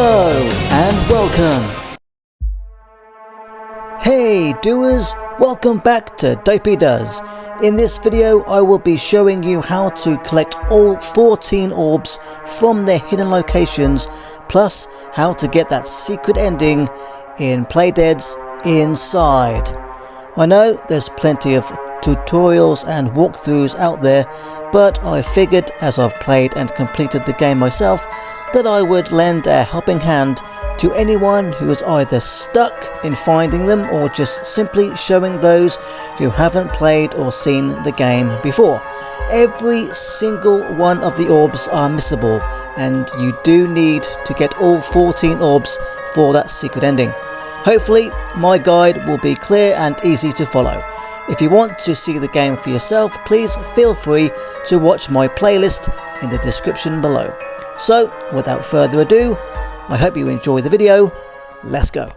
Hello and welcome. Hey doers, welcome back to Dopey Does. In this video I will be showing you how to collect all 14 orbs from their hidden locations, plus how to get that secret ending in Playdead's Inside. I know there's plenty of tutorials and walkthroughs out there, but I figured as I've played and completed the game myself that I would lend a helping hand to anyone who is either stuck in finding them or just simply showing those who haven't played or seen the game before. Every single one of the orbs are missable, and you do need to get all 14 orbs for that secret ending. Hopefully my guide will be clear and easy to follow. If you want to see the game for yourself, please feel free to watch my playlist in the description below. So, without further ado, I hope you enjoy the video. Let's go.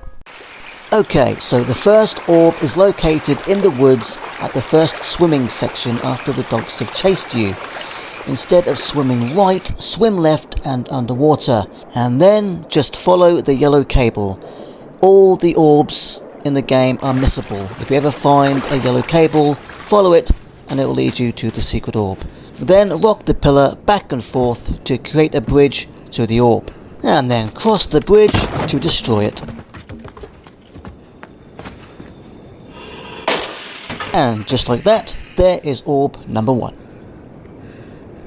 Okay, so the first orb is located in the woods at the first swimming section after the dogs have chased you. Instead of swimming right, swim left and underwater, and then just follow the yellow cable. All the orbs in the game are missable. If you ever find a yellow cable, follow it and it will lead you to the secret orb. Then rock the pillar back and forth to create a bridge to the orb, and then cross the bridge to destroy it. And just like that, there is orb number 1.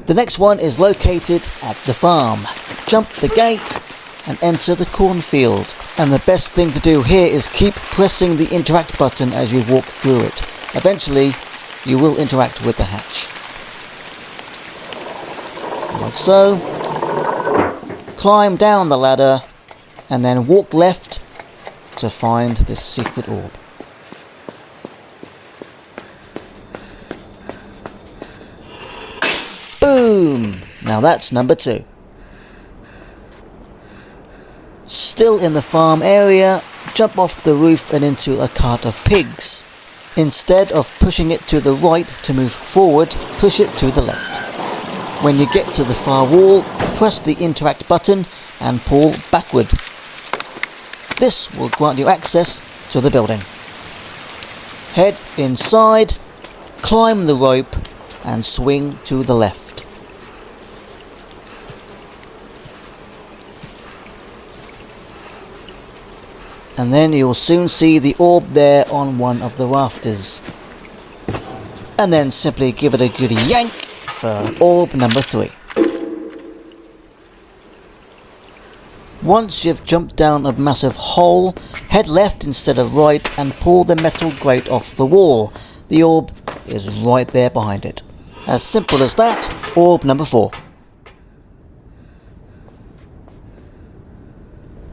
The next one is located at the farm. Jump the gate and enter the cornfield. And the best thing to do here is keep pressing the interact button as you walk through it. Eventually, you will interact with the hatch. Like so. Climb down the ladder and then walk left to find the secret orb. Boom! Now that's number 2. Still in the farm area, jump off the roof and into a cart of pigs. Instead of pushing it to the right to move forward, push it to the left. When you get to the far wall, press the interact button and pull backward. This will grant you access to the building. Head inside, climb the rope and swing to the left. And then you'll soon see the orb there on one of the rafters. And then simply give it a good yank for orb number 3. Once you've jumped down a massive hole, head left instead of right and pull the metal grate off the wall. The orb is right there behind it. As simple as that, orb number 4.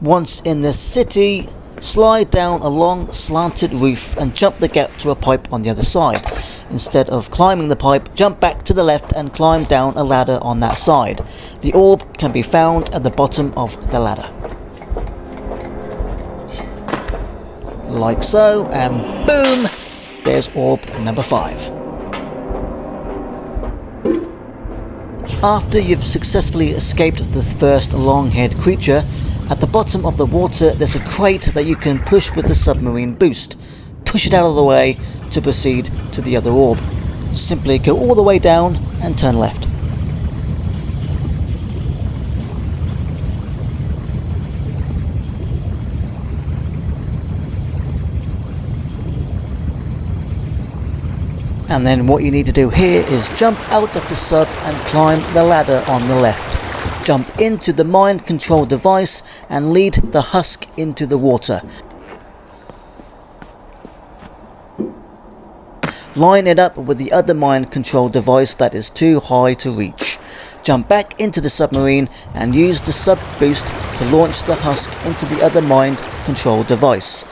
Once in the city, slide down a long slanted roof and jump the gap to a pipe on the other side. Instead of climbing the pipe, jump back to the left and climb down a ladder on that side. The orb can be found at the bottom of the ladder. Like so, and boom! There's orb number 5. After you've successfully escaped the first long-haired creature, at the bottom of the water there's a crate that you can push with the submarine boost. Push it out of the way to proceed to the other orb. Simply go all the way down and turn left. And then what you need to do here is jump out of the sub and climb the ladder on the left. Jump into the mind control device and lead the husk into the water. Line it up with the other mind control device that is too high to reach. Jump back into the submarine and use the sub boost to launch the husk into the other mind control device.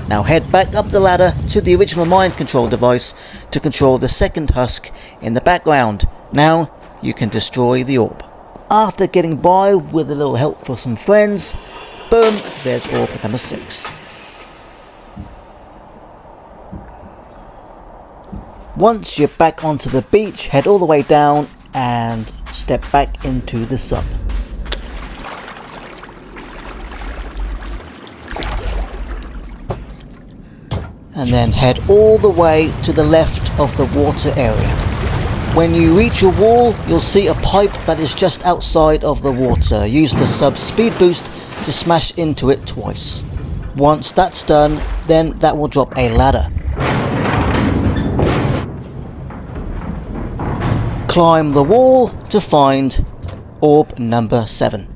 Now head back up the ladder to the original mind control device to control the second husk in the background. Now you can destroy the orb. After getting by with a little help from some friends, boom, there's orb number 6. Once you're back onto the beach, head all the way down and step back into the sub. And then head all the way to the left of the water area. When you reach your wall, you'll see a pipe that is just outside of the water. Use the sub speed boost to smash into it twice. Once that's done, then that will drop a ladder. Climb the wall to find orb number 7.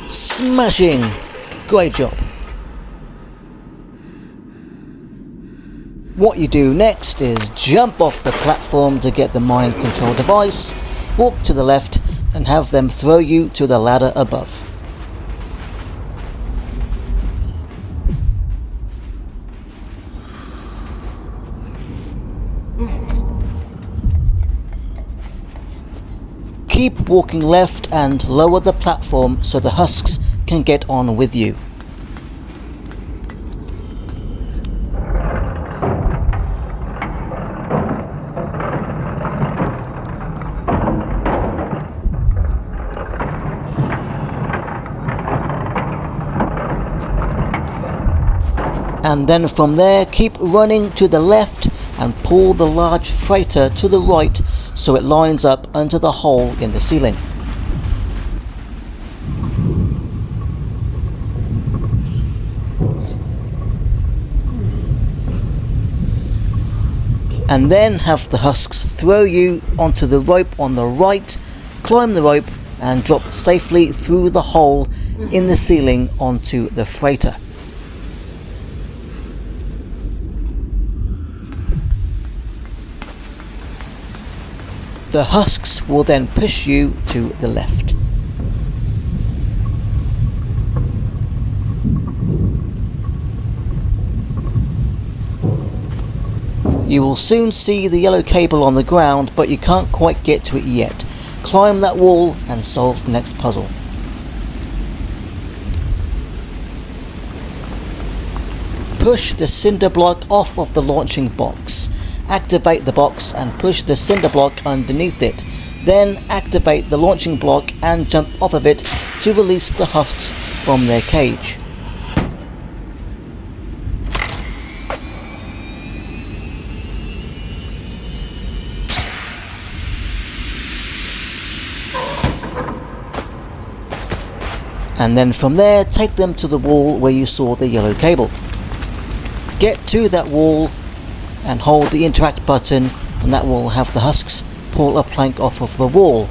Smashing! Great job. What you do next is jump off the platform to get the mind control device, walk to the left and have them throw you to the ladder above. Keep walking left and lower the platform so the husks can get on with you. And then from there keep running to the left and pull the large freighter to the right so it lines up under the hole in the ceiling. And then have the husks throw you onto the rope on the right, climb the rope and drop safely through the hole in the ceiling onto the freighter. The husks will then push you to the left. You will soon see the yellow cable on the ground, but you can't quite get to it yet. Climb that wall and solve the next puzzle. Push the cinder block off of the launching box. Activate the box and push the cinder block underneath it. Then activate the launching block and jump off of it to release the husks from their cage. And then from there take them to the wall where you saw the yellow cable. Get to that wall and hold the interact button and that will have the husks pull a plank off of the wall.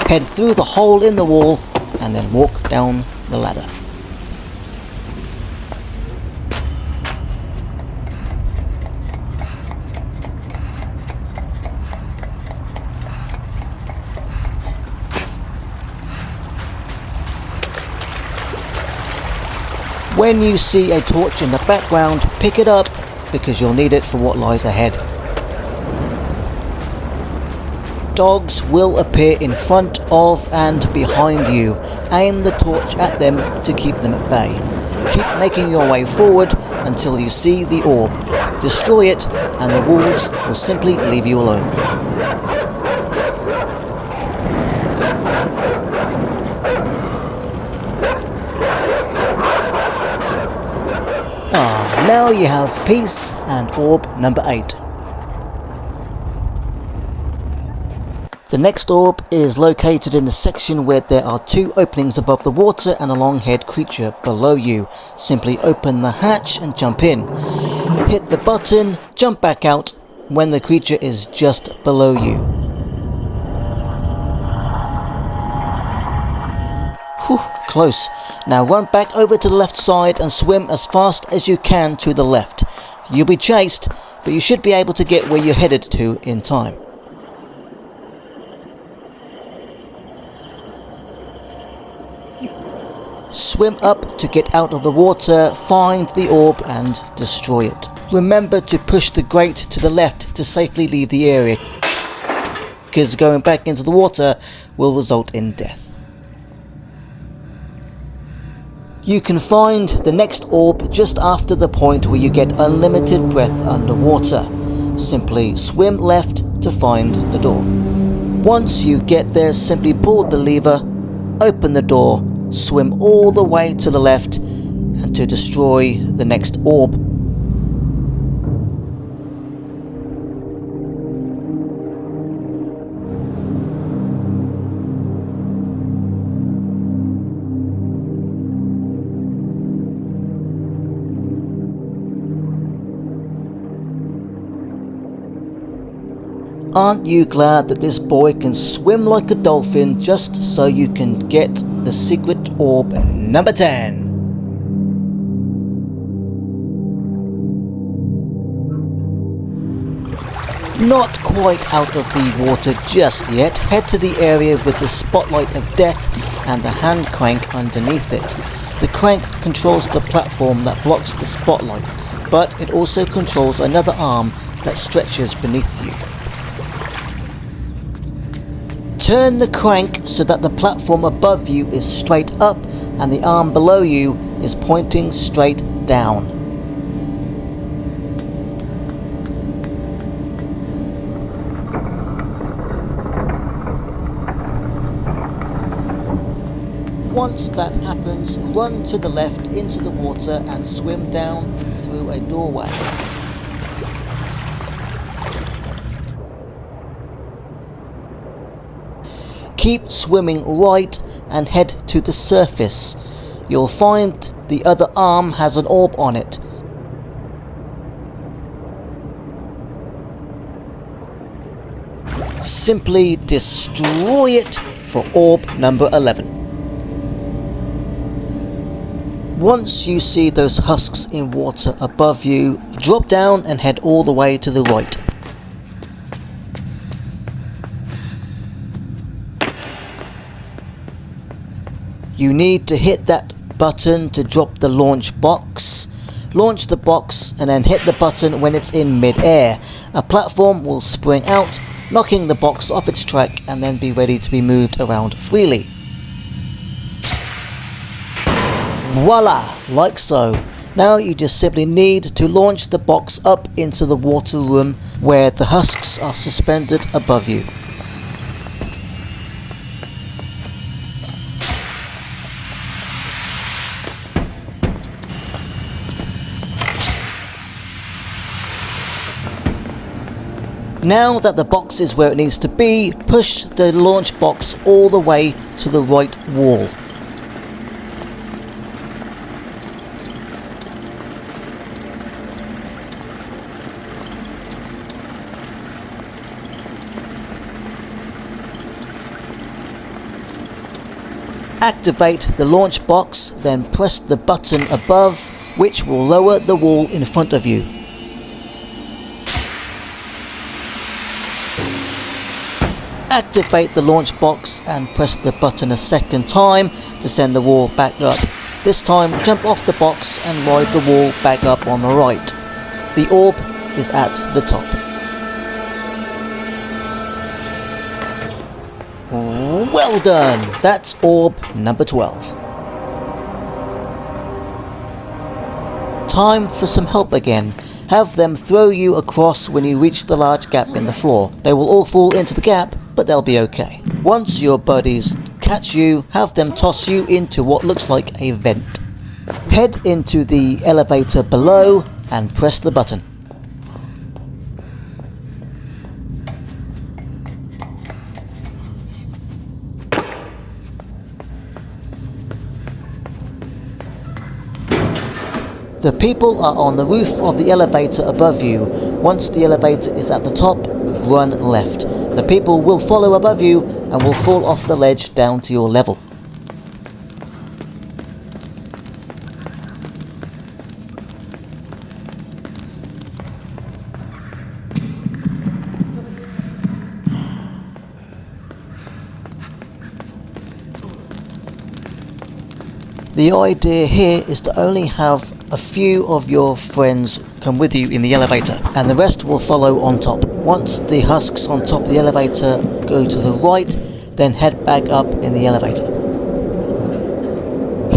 Head through the hole in the wall and then walk down the ladder. When you see a torch in the background, pick it up because you'll need it for what lies ahead. Dogs will appear in front of and behind you. Aim the torch at them to keep them at bay. Keep making your way forward until you see the orb. Destroy it and the wolves will simply leave you alone. Now you have peace and orb number 8. The next orb is located in the section where there are 2 openings above the water and a long-haired creature below you. Simply open the hatch and jump in. Hit the button, jump back out when the creature is just below you. Whew, close. Now run back over to the left side and swim as fast as you can to the left. You'll be chased, but you should be able to get where you're headed to in time. Swim up to get out of the water, find the orb and destroy it. Remember to push the grate to the left to safely leave the area. because going back into the water will result in death. You can find the next orb just after the point where you get unlimited breath underwater. Simply swim left to find the door. Once you get there, simply pull the lever, open the door, swim all the way to the left and to destroy the next orb. Aren't you glad that this boy can swim like a dolphin just so you can get the secret orb number 10? Not quite out of the water just yet. Head to the area with the spotlight of death and the hand crank underneath it. The crank controls the platform that blocks the spotlight, but it also controls another arm that stretches beneath you. Turn the crank so that the platform above you is straight up and the arm below you is pointing straight down. Once that happens, run to the left into the water and swim down through a doorway. Keep swimming right and head to the surface. You'll find the other arm has an orb on it. Simply destroy it for orb number 11. Once you see those husks in water above you, drop down and head all the way to the right. You need to hit that button to drop the launch box. Launch the box and then hit the button when it's in mid-air. A platform will spring out, knocking the box off its track and then be ready to be moved around freely. Voila, like so. Now you just simply need to launch the box up into the water room where the husks are suspended above you. Now that the box is where it needs to be, push the launch box all the way to the right wall. Activate the launch box, then press the button above, which will lower the wall in front of you. Activate the launch box and press the button a second time to send the wall back up. This time jump off the box and ride the wall back up on the right. The orb is at the top. Well done! That's orb number 12. Time for some help again. Have them throw you across when you reach the large gap in the floor. They will all fall into the gap, but they'll be okay. Once your buddies catch you, have them toss you into what looks like a vent. Head into the elevator below and press the button. The people are on the roof of the elevator above you. Once the elevator is at the top, run left. The people will follow above you and will fall off the ledge down to your level. The idea here is to only have a few of your friends come with you in the elevator, and the rest will follow on top. Once the husks on top of the elevator go to the right, then head back up in the elevator.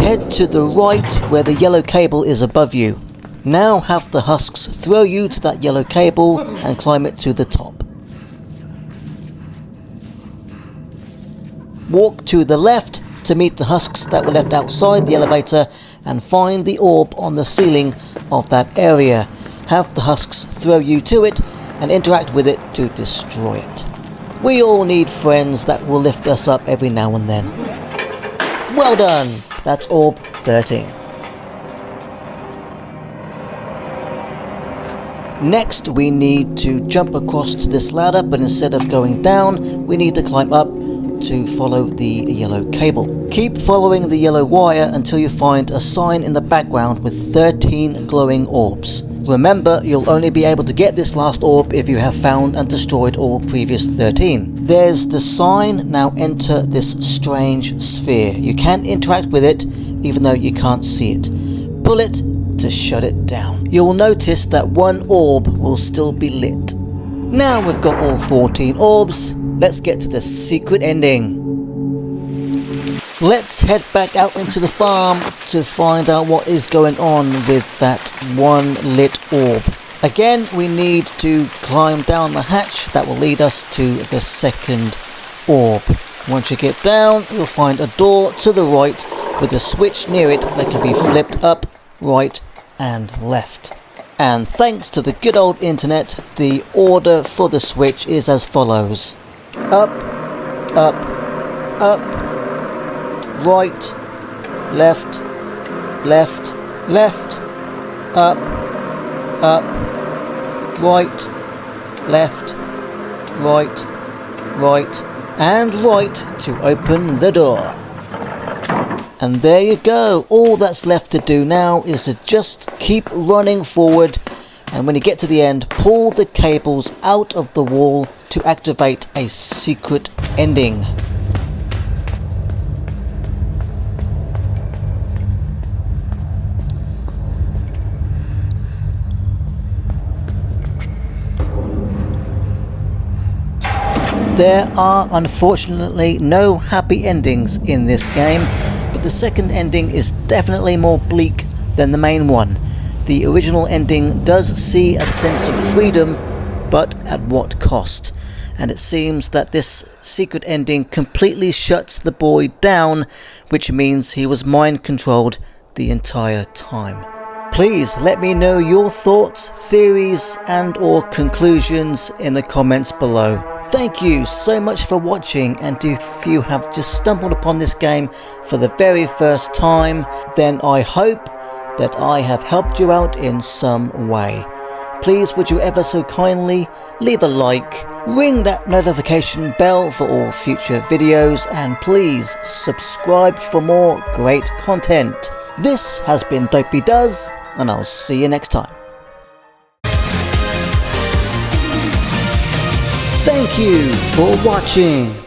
Head to the right where the yellow cable is above you. Now have the husks throw you to that yellow cable and climb it to the top. Walk to the left to meet the husks that were left outside the elevator and find the orb on the ceiling of that area. Have the husks throw you to it and interact with it to destroy it. We all need friends that will lift us up every now and then. Well done! That's Orb 13. Next we need to jump across to this ladder, but instead of going down, we need to climb up to follow the yellow cable. Keep following the yellow wire until you find a sign in the background with 13 glowing orbs. Remember, you'll only be able to get this last orb if you have found and destroyed all previous 13. There's the sign. Now enter this strange sphere. You can interact with it even though you can't see it. Pull it to shut it down. You will notice that one orb will still be lit. Now we've got all 14 orbs, let's get to the secret ending. Let's head back out into the farm to find out what is going on with that one lit orb. Again, we need to climb down the hatch that will lead us to the second orb. Once you get down, you'll find a door to the right with a switch near it that can be flipped up, right and left. And thanks to the good old internet, the order for the switch is as follows. Up, up, up, right, left, left, left, up, up, right, left, right, right, and right to open the door. And there you go. All that's left to do now is to just keep running forward, and when you get to the end, pull the cables out of the wall to activate a secret ending. There are unfortunately no happy endings in this game, but the second ending is definitely more bleak than the main one. The original ending does see a sense of freedom, but at what cost? And it seems that this secret ending completely shuts the boy down, which means he was mind controlled the entire time. Please let me know your thoughts, theories and or conclusions in the comments below. Thank you so much for watching, and if you have just stumbled upon this game for the very first time, then I hope that I have helped you out in some way. Please would you ever so kindly leave a like, ring that notification bell for all future videos, and please subscribe for more great content. This has been Dopey Does, and I'll see you next time. Thank you for watching.